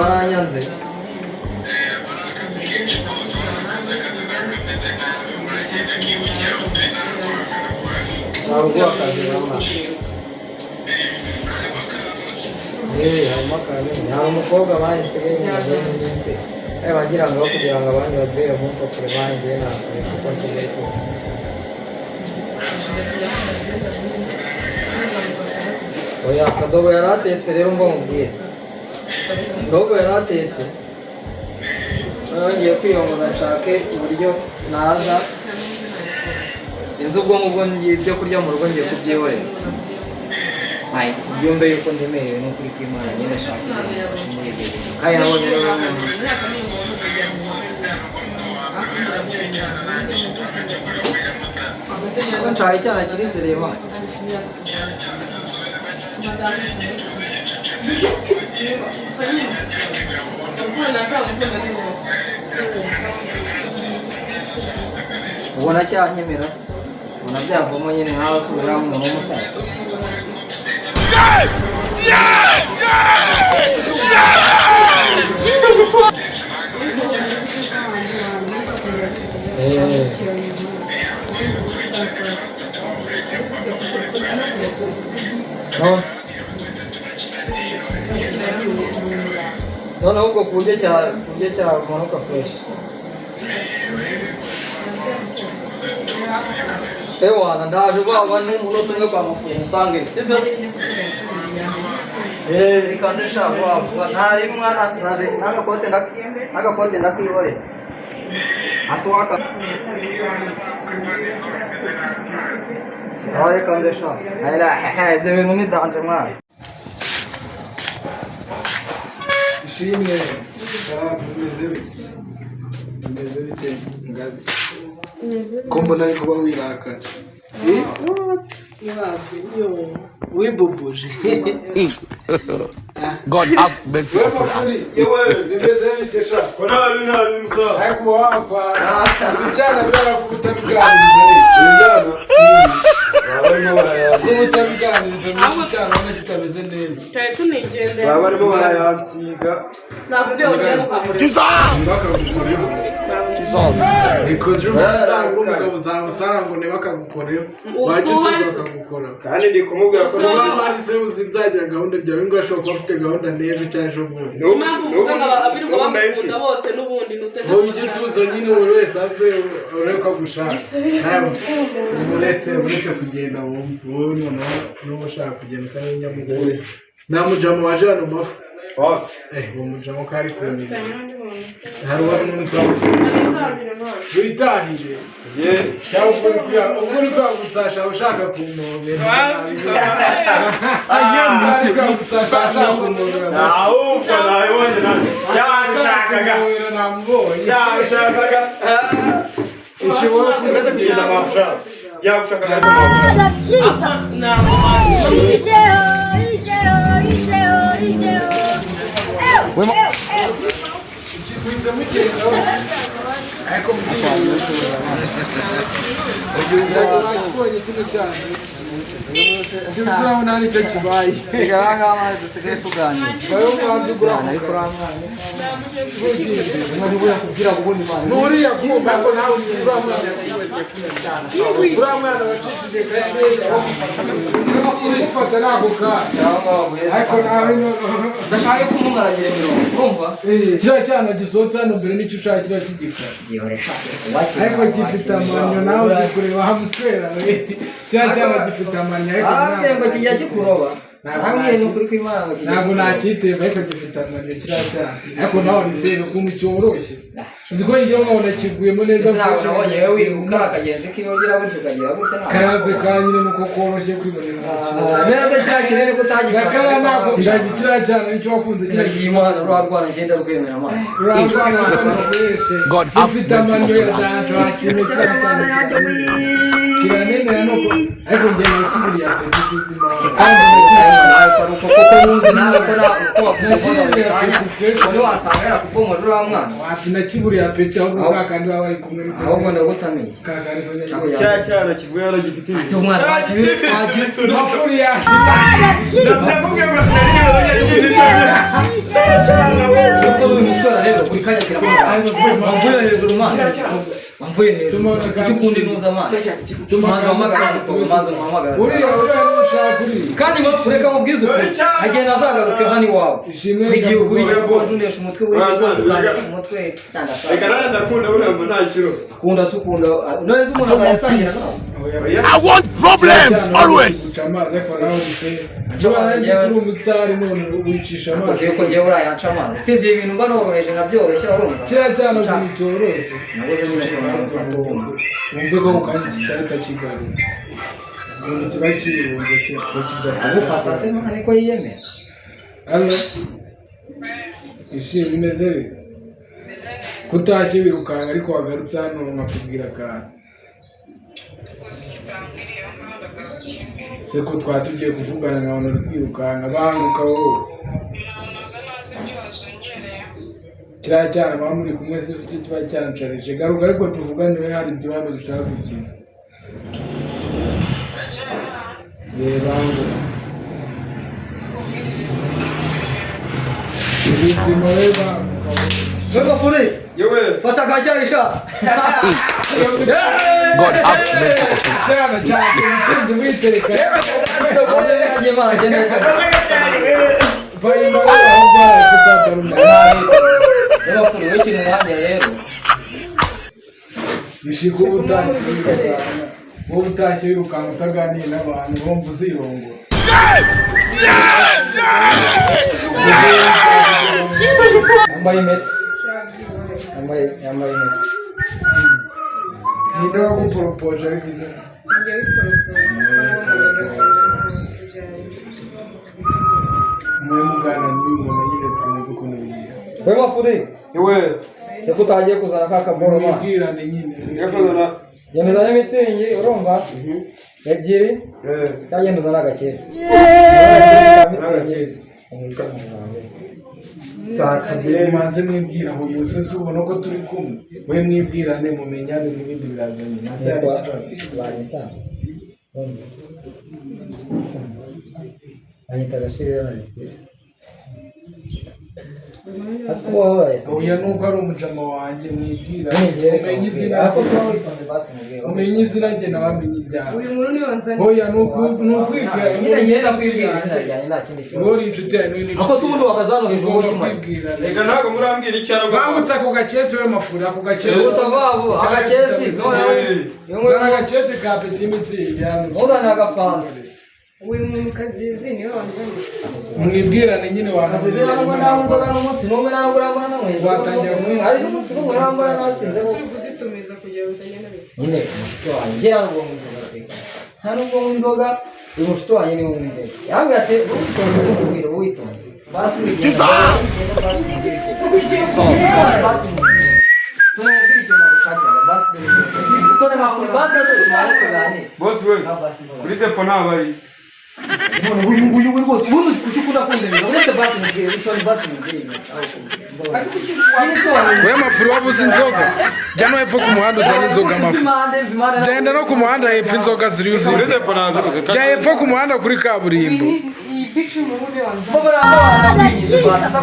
waranyanze ntabwo akazi mama amakane nta umukobwa banditse n'ingenzi bagira ngo kugira ngo abandi babwire nk'uko kure banjye nakore kuko nkeneye ko oya akadobo yaratetse rero mba mubwiye akadobo yaratetse ngiye kwiyongoza nshake uburyo naza inzu ubwo ngubwo ibyo kurya mu rugo ngiye kubyihorera byumve yuko ndemerewe n'ukuri kw'Imana nyine ashaka kumufasha muri ibyo bintu kandi nabonye rero nshaka icyana kiri serema ubona cyanyemera ubona byavamo nyine nkawe kubera umuntu w'umusaza noneho ubwo kurya cyamanuka fresh ewana ndaje baba n'umunota umwe kwa mafuye nsange sibyo ikande shabo avuga ntari mwana naje n'agakote ndakihore aswaka aho ikande shabo ayira ibyo bintu ni danje mwana ishimwe salatu umeze bite ngabe ko mbona ari kuba wirakara wibubuje God have mercy upon us. nzagira gahunda ryawe ngo ashobora kuba afite gahunda n'ejo cyangwa ejo bundi ujye tuza nyine buri wese aze urebe ko agushaka uretse kugenda wowe noneho n'uba ushaka kugenda kandi nyamugore nta mujamo waje hano mafu uwo mujamo kari kuremera hari uwari umuntu witahire cyangwa uri kwagutsa ushaka kumubera ahubwo nabibonye yashakaga ishobora kumeze kugenda bamushaka yagushakaga urabona nicyo kibaye kigaranga amazi dusigaye tuganira nturiya kumva ko nawe uriya mwana wacishije kandi umufata ntabwo kanya ariko nawe ndashaka ko umuntu aragira imirongo urumva kiriya cyana gisohotse hano mbere n'icyo ushaka kiba kigikora ariko gifite amanyo nawe uzi kureba hamuswera kiriya cyana gifite amanyo ariko ngo kijya kikuroba ntabwo nakiteza ariko gifite amanyo kiriya cyana ariko nawe nizere ko umucyo woroshye uzi ko njyewe nkabona kiguyemo neza karaze ka nyine nuko koroshye kwibonera neza kiriya kinini kutagira kariya ntabwo njyanye kiriya cyana nicyo wakunze kiriya cy'Imana rwarwana ngenda rwemera amazi gifite amanyo ya danje wakine kiriya cyana kiranenera no ariko njye nakiburiye apeti kizima kandi nawe paruko kuko muzi nawe ko wari wasanga kuko umujura wa mwana wapi nakiburiye apeti ahubwo kakandi baba bari kumwe ahubwo ndagutamiye cyana kivuye no gifite ese umwana wagiye mafuri ya ndakubwiye ngo wamvuye hejuru mwana wamvuye hejuru tukundi nuza mwana tumanza wamagara uriya nushaka uri kandi mafureka mubwiza ukuri agenda azagaruke hano iwawe igihe uriya kujunesha umutwe uriya kujunesha umutwe reka nawe ndakunda buriya ngo nta kiro akunda se ukunda none se umuntu akayasangira I want problems always. amazi ariko nawe uri umusitari none wicisha amazi ko ngewe urayanca amazi si ibyo ibintu mba noroheje nabyoroshye urumva kiriya cyane ukuntu cyoroshye nabuze nyine ko wumve ko kandi kitari kakigarura umuntu kiba kiyibunze agufata se mwana niko yiyemera allo ishimwe bimeze bite kutashye wirukanga ariko wagarutse hano nkakubwira akantu se ko twatugiye kuvugana nkabona uri kwirukanka banguka wowe kiriya cyane muba muri kumwe se si cyo kiba cyancarije garuka ariko tuvugane we hari ibyo hano dushaka gukina banguka ubuzima we banguka Weka furi yewe fata kacharisha God have mercy upon us. cyane cyane witereka aje mara jene bayimba aho barakupataruma Weka furi wiki mwanya rero bishiko utashye wowe utashye wirukanga utaganiye n'abantu urumva uzirongora yambaye impeta yambaye impeta ninde waguporopoje ariko ibyo mwe mugana n'uyu muntu nyine twumva ukuntu bigira Weka furi yewe se kutagiye kuzana ka kaboro ma mubwirane nyine yakuzana yemeza n'imitsingi urumva ebyiri cyagenda uzana agakesi manze mwibwira aho yose si ubona ko turi kumwe we mwibwirane mumenyane n'ibindi birazanye hasi hari ikibazo banyita agashirira na risisi hasi kuba wabaye oya nuko ari umujama wanjye mwibwirane umenye izina umenye izina rye nawe amenye ibyawe uyu muntu niwe wanzanye oya nukwibwira nyine ngenda kwibwira izina ryanjye nta kindi kibazo ngori inshuti yawe n'ibindi ako se ubundi wakazano hejuru y'umutima reka ntabwo murambwira icyaro bambutse ako gakesi we mafuri ako gakesi utavabo agakesi zana agakesi ka peti mitsingi hano murana agafanta uyu muntu kazizi niwe wanzanye mwibwirane nyine Asizira ngo nawe nzoga n'umunsi n'umwe nawe urambona namwe watangira kumwe ari n'umunsi n'umwe urambona nasinze uri kuzitumiza kugira ngo utagenda bite nyine umushuti wanjye ngira ngo inzoga nta nubwo inzoga uyu mushuti wanjye niwe w'inzoga yambwira ati witonde kumubwira witonde basi wigenda basi tunamubwira ikintu nagushakira basi tone makuru basi tumare tuganire boss we kuri telefone abari uyu rwose ubundi kuki ukunda kunzanira uretse basi mubwire witonde basi mubwire we mafuri wabuze inzoga jya no hepfo ku muhanda uzanye inzoga mafuri genda no ku muhanda hepfo inzoga ziri kuri uzize telefone aza jya hepfo ku muhanda kuri kaburimbo iyi bici umuntu niwe wanzanye Bo baramba